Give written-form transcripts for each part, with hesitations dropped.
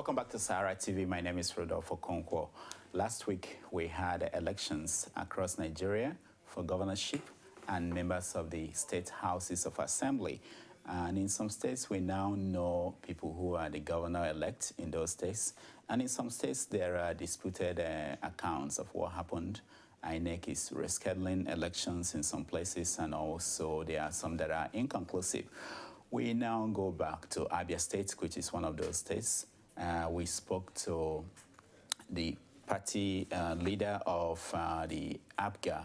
Welcome back to SaharaTV. My name is Rudolf Okonkwo. Last week, we had elections across Nigeria for governorship and members of the state houses of assembly. And in some states, we now know people who are the governor-elect in those states. And in some states, there are disputed accounts of what happened. INEC is rescheduling elections in some places, and also there are some that are inconclusive. We now go back to Abia State, which is one of those states. We spoke to the party leader of the Abia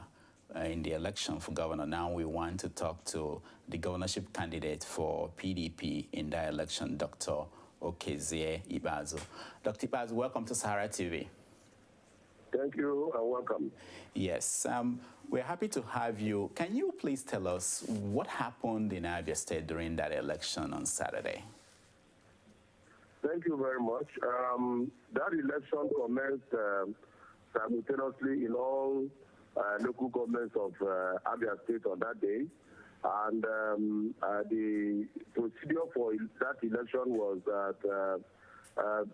in the election for governor. Now we want to talk to the governorship candidate for PDP in that election, Dr. Okezie Ikpeazu. Dr. Ikpeazu, welcome to SaharaTV. Thank you and welcome. Yes, we're happy to have you. Can you please tell us what happened in Abia State during that election on Saturday? Thank you very much. That election commenced simultaneously in all local governments of Abia State on that day. And the procedure for that election was that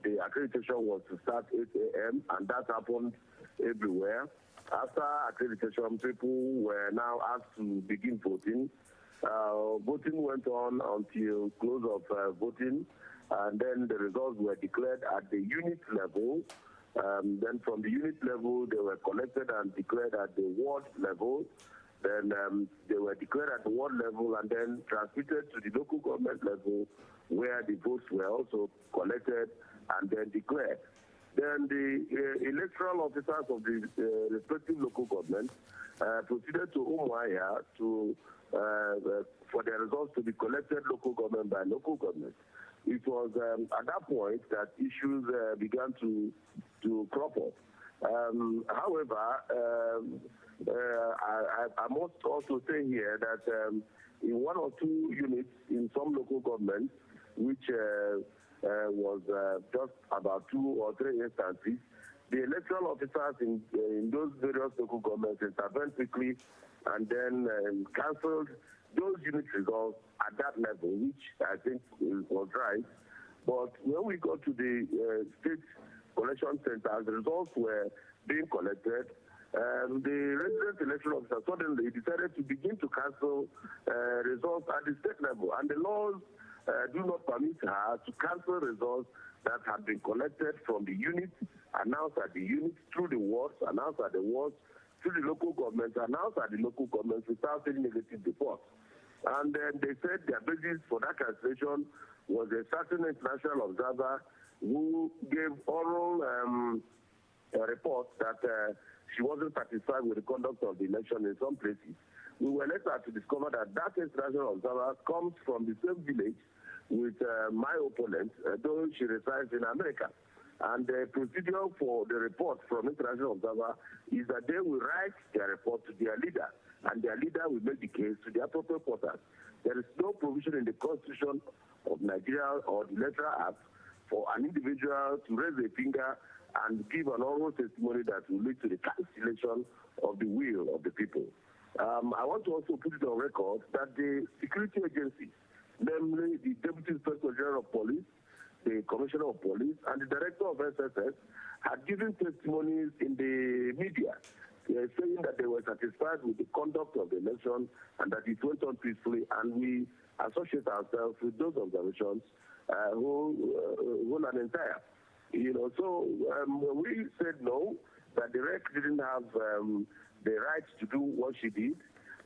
the accreditation was to start 8 a.m. and that happened everywhere. After accreditation, people were now asked to begin voting. Voting went on until close of voting, and then the results were declared at the unit level. Then from the unit level, they were collected and declared at the ward level. Then they were declared at the ward level and then transmitted to the local government level, where the votes were also collected and then declared. Then the electoral officers of the respective local governments proceeded to Umuahia to for their results to be collected local government by local government. It was at that point that issues began to crop up. However, I must also say here that in one or two units in some local governments, which was just about 2 or 3 instances, the electoral officers in those various local governments intervened quickly and then cancelled those unit results at that level, which I think was right. But when we got to the state collection centers, the results were being collected. The resident election officer suddenly decided to begin to cancel results at the state level, and the laws do not permit her to cancel results that have been collected from the unit, announced at the unit, through the wards, announced at the wards, through the local governments, announced at the local governments without any negative reports. And then they said their basis for that cancellation was a certain international observer who gave oral reports that she wasn't satisfied with the conduct of the election in some places. We were later to discover that that international observer comes from the same village with my opponent, though she resides in America. And the procedure for the report from international observer is that they will write their report to their leader, and their leader will make the case to the appropriate portals. There is no provision in the Constitution of Nigeria or the Electoral Act for an individual to raise a finger and give an oral testimony that will lead to the cancellation of the will of the people. I want to also put it on record that the security agencies, namely the Deputy Inspector General of Police, the Commissioner of Police, and the Director of SSS, had given testimonies in the media saying that they were satisfied with the conduct of the election and that it went on peacefully, and we associate ourselves with those observations whole and entire. So we said no, that the REC didn't have the right to do what she did.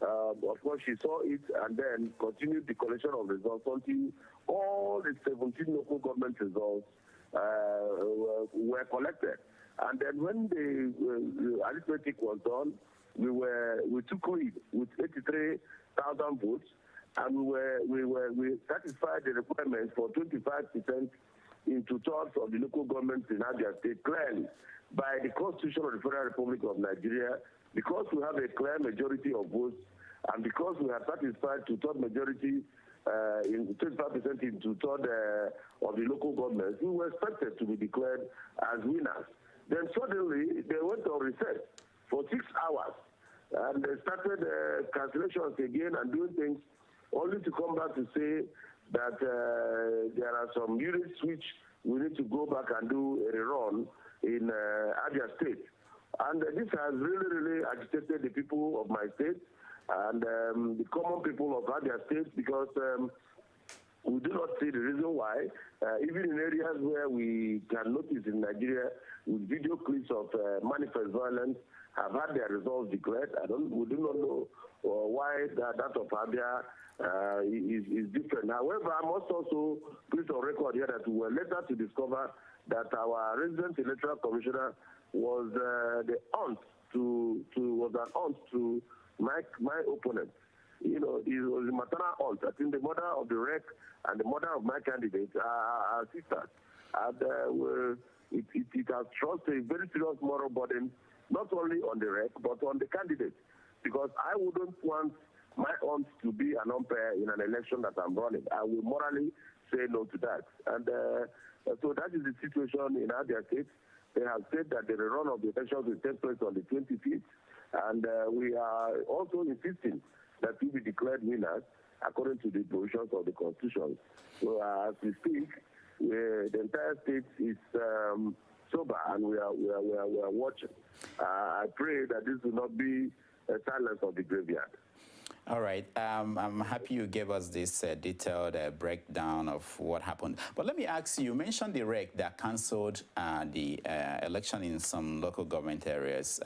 Of course, she saw it and then continued the collection of results until all the 17 local government results were collected. And then when the arithmetic was done, we took lead with 83,000 votes, and we satisfied the requirement for 25% in 2/3 of the local governments in Abia State clearly by the Constitution of the Federal Republic of Nigeria, because we have a clear majority of votes, and because we have satisfied 2/3 majority in 25% in 2/3 of the local governments, we were expected to be declared as winners. Then suddenly they went on recess for 6 hours, and they started cancellations again and doing things, only to come back to say that there are some units which we need to go back and do a rerun in Abia State. And this has really agitated the people of my state and the common people of Abia State, because we do not see the reason why, even in areas where we can notice in Nigeria with video clips of manifest violence have had their results declared. We do not know why that of Abia is different. However, I must also put on record here that we were later to discover that our resident electoral commissioner was an aunt to my opponent. You know, it was a maternal aunt. I think the mother of the REC and the mother of my candidate are sisters. And it has thrust a very serious moral burden, not only on the REC, but on the candidate. Because I wouldn't want my aunt to be an umpire in an election that I'm running. I will morally say no to that. And so that is the situation in Abia State. They have said that the rerun of the elections will take place on the 25th. And we are also insisting that we be declared winners according to the provisions of the Constitution. So as we speak, the entire state is sober, and we are watching. I pray that this will not be a silence of the graveyard. All right. I'm happy you gave us this detailed breakdown of what happened. But let me ask you mentioned the REC that cancelled the election in some local government areas.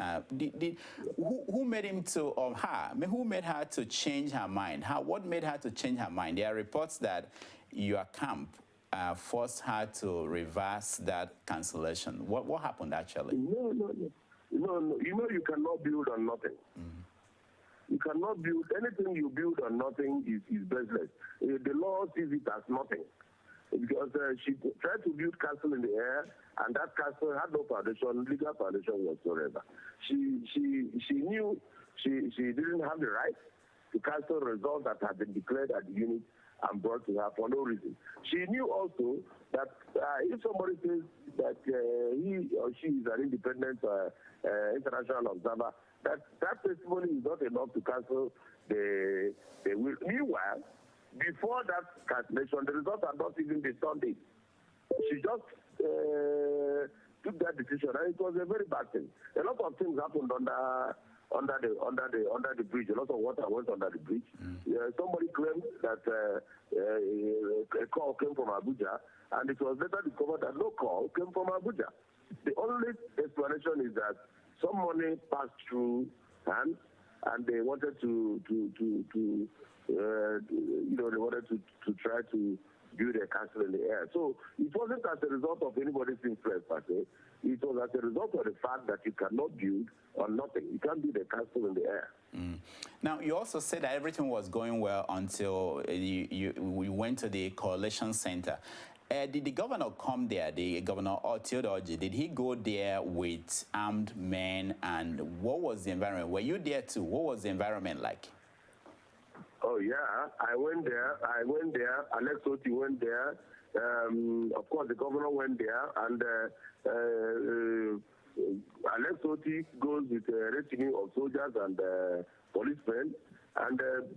Who made him to, or her, who made her to change her mind? What made her to change her mind? There are reports that your camp forced her to reverse that cancellation. What happened actually? No. You know you cannot build on nothing. You cannot build, anything you build on nothing is baseless. The law sees it as nothing. Because she tried to build castle in the air, and that castle had no foundation, legal foundation whatsoever. She knew she didn't have the right to cancel results that had been declared at the unit and brought to her for no reason. She knew also that if somebody says that he or she is an independent international observer, that testimony is not enough to cancel the will. Meanwhile, before that cancellation, the results are not even been turned in. She just took that decision, and it was a very bad thing. A lot of things happened under the bridge. A lot of water went under the bridge. Somebody claimed that a call came from Abuja, and it was later discovered that no call came from Abuja. The only explanation is that some money passed through hands, and they wanted to try to build a castle in the air. So it wasn't as a result of anybody's influence per se. It was as a result of the fact that you cannot build on nothing. You can't build a castle in the air. Now, you also said that everything was going well until we went to the coalition center. Did the governor come there, the governor Theodoji? Did he go there with armed men, and what was the environment? Were you there too? What was the environment like? Oh, yeah, I went there. Alex Oti went there. Of course, the governor went there, and Alex Oti goes with a retinue of soldiers and policemen.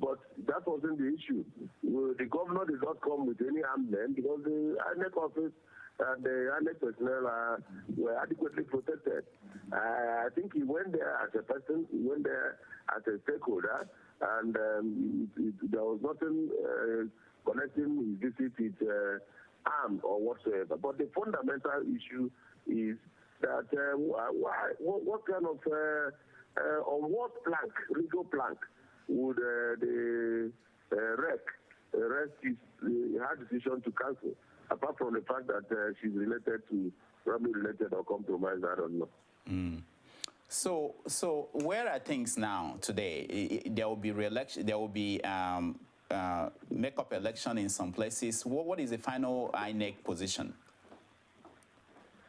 But that wasn't the issue. The governor did not come with any armed men because the INEC office and the INEC personnel were adequately protected. I think he went there as a person, he went there as a stakeholder, and there was nothing connecting his visit with armed or whatsoever. But the fundamental issue is that what kind of, on what plank, legal plank, would the REC rest her decision to cancel, apart from the fact that she's probably related or compromised, I don't know. So where are things now today? There will be re-election, there will be make-up election in some places. What is the final INEC position?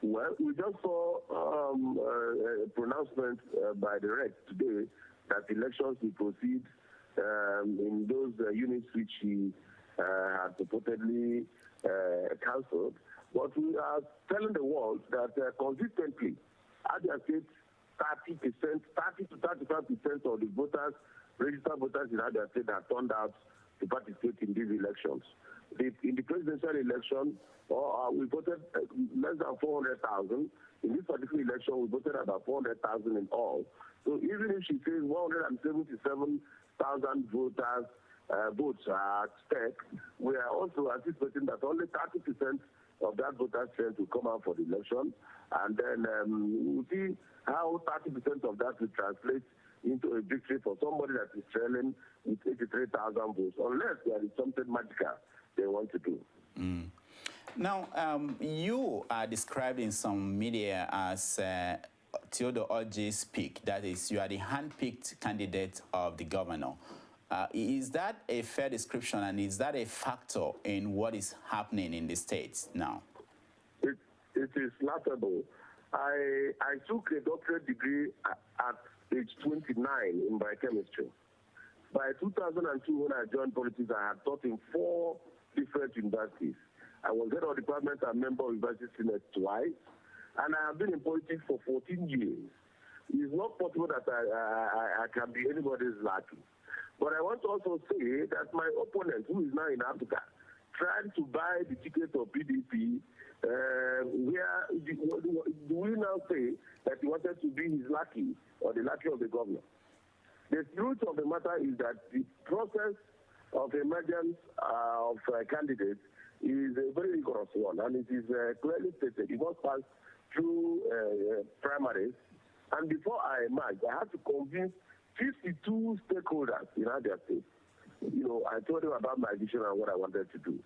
Well, we just saw a pronouncement by the REC today that elections will proceed in those units which he had purportedly cancelled. But we are telling the world that consistently, Abia State, 30% to 35% of the voters, registered voters in Abia State, have turned out to participate in these elections. In the presidential election, we voted less than 400,000. In this particular election, we voted about 400,000 in all. So even if she says 177,000 voters votes are at stake, we are also anticipating that only 30% of that voter strength will come out for the election. And then we'll see how 30% of that will translate into a victory for somebody that is trailing with 83,000 votes, unless there is something magical they want to do. Now, you are described in some media as Theodore Orji's pick. That is, you are the hand-picked candidate of the governor. Is that a fair description, and is that a factor in what is happening in the states now? It is laughable. I took a doctorate degree at age 29 in biochemistry. By 2002, when I joined politics, I had taught in 4 different universities. I was head of department and member of University Senate twice, and I have been in politics for 14 years. It is not possible that I can be anybody's lucky. But I want to also say that my opponent, who is now in Africa, tried to buy the ticket of PDP, where do we now say that he wanted to be his lucky or the lucky of the governor? The truth of the matter is that the process of emergence of candidates is a very rigorous one, and it is clearly stated. It must pass through primaries, and before I emerged, I had to convince 52 stakeholders in Abia State. I told them about my vision and what I wanted to do.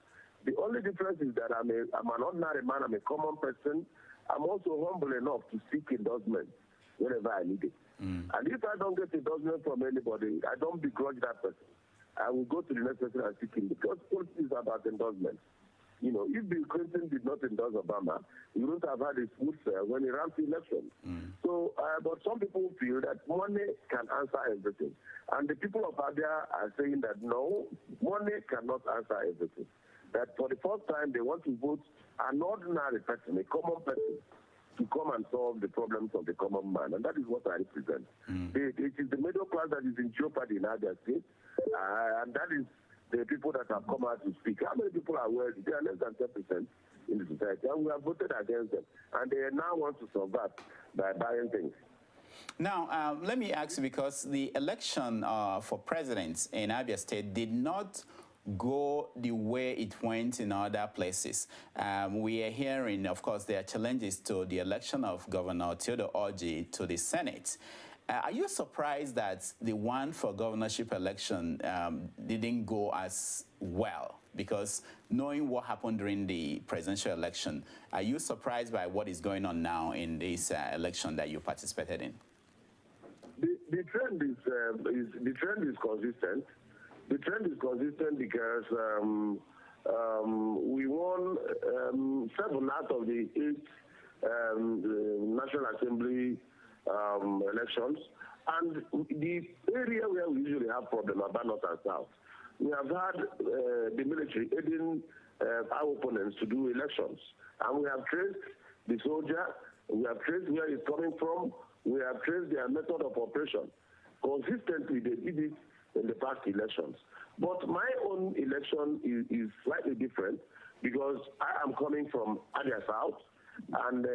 The only difference is that I'm an ordinary man, I'm a common person. I'm also humble enough to seek endorsement whenever I need it. And if I don't get endorsement from anybody, I don't begrudge that person. I will go to the next person and seek him, because politics is about endorsement. If Bill Clinton did not endorse Obama, he wouldn't have had a smooth when he ran the election. So, but some people feel that money can answer everything. And the people of Abia are saying that no, money cannot answer everything. That for the first time, they want to vote an ordinary person, a common person, to come and solve the problems of the common man. And that is what I represent. It is the middle class that is in jeopardy in Abia State, and that is the people that have come out to speak. How many people are wealthy? They are less than 10% in the society, and we have voted against them. And they now want to survive by buying things. Now, let me ask you, because the election for president in Abia State did not go the way it went in other places. We are hearing, of course, there are challenges to the election of Governor Theodore Orji to the Senate. Are you surprised that the one for governorship election didn't go as well? Because knowing what happened during the presidential election, are you surprised by what is going on now in this election that you participated in? The trend is consistent. The trend is consistent because we won 7 out of the 8 National Assembly elections, and the area where we usually have problems are North and South. We have had the military aiding our opponents to do elections, and we have traced the soldier, we have traced where he's coming from, we have traced their method of operation. Consistently, they did it in the past elections. But my own election is slightly different, because I am coming from Abia South, and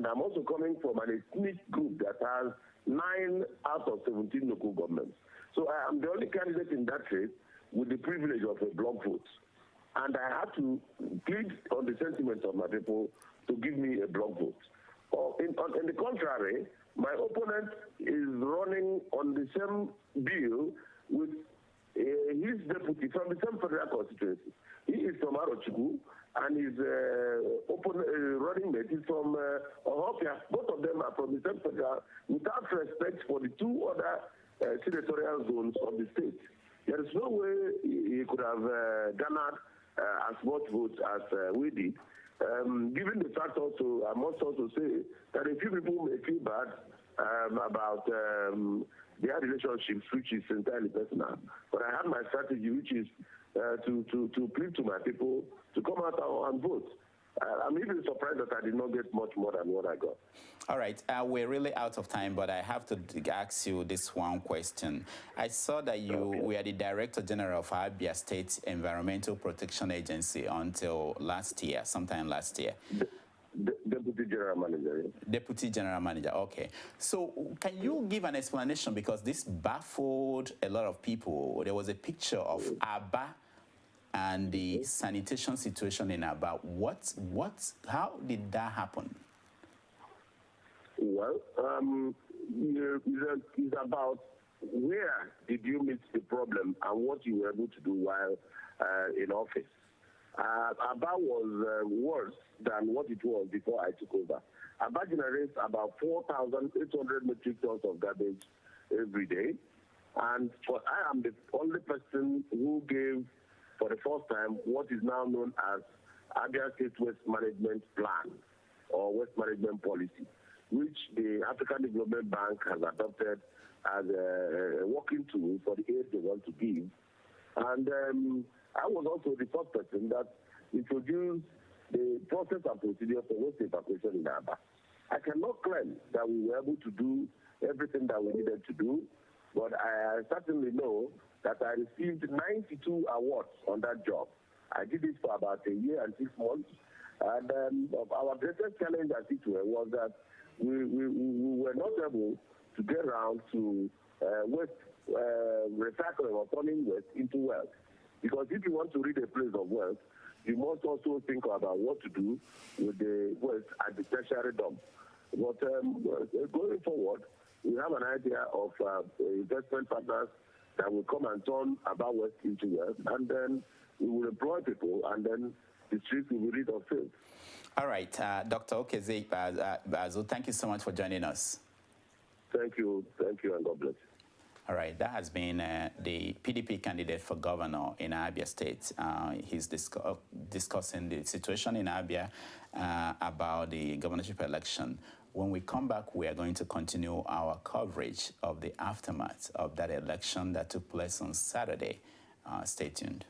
I'm also coming from an ethnic group that has 9 out of 17 local governments. So I am the only candidate in that race with the privilege of a block vote. And I have to plead on the sentiments of my people to give me a block vote. In the contrary, my opponent is running on the same bill with his deputy from the same federal constituency. He is from Arochukwu, and his running mate is from Okezie. Both of them are from the same federal, without respect for the 2 other senatorial zones of the state. There is no way he could have garnered as much votes as we did. Given the fact also, I must also say that a few people may feel bad about their relationships, which is entirely personal. But I have my strategy, which is to plead to my people to come out and vote. I'm even surprised that I did not get much more than what I got. All right, we're really out of time, but I have to ask you this one question. I saw that you were the Director General of Abia State Environmental Protection Agency until last year, sometime last year. Deputy General Manager. Deputy General Manager, okay. So can you give an explanation, because this baffled a lot of people. There was a picture of Abia and the sanitation situation in Abia. How did that happen? Well, it's about where did you meet the problem and what you were able to do while in office. Abia was worse than what it was before I took over. Abia generates about 4,800 metric tons of garbage every day. And I am the only person who gave, for the first time, what is now known as Abia State Waste Management Plan or Waste Management Policy, which the African Development Bank has adopted as a working tool for the aid they want to give. And I was also the first person that introduced the process and procedure for waste evacuation in Abia. I cannot claim that we were able to do everything that we needed to do, but I certainly know that I received 92 awards on that job. I did it for about a year and 6 months. And our greatest challenge as it were was that we were not able to get around to waste recycling or turning waste into wealth. Because if you want to rid a place of wealth, you must also think about what to do with the waste at the tertiary dump. But going forward, we have an idea of investment partners that will come and turn Abia waste into wealth, and then we will employ people, and then the streets will be rid of filth. All right, Dr. Okezie Ikpeazu, thank you so much for joining us. Thank you, and God bless you. All right, that has been the PDP candidate for governor in Abia State. He's discussing the situation in Abia about the governorship election. When we come back, we are going to continue our coverage of the aftermath of that election that took place on Saturday. Stay tuned.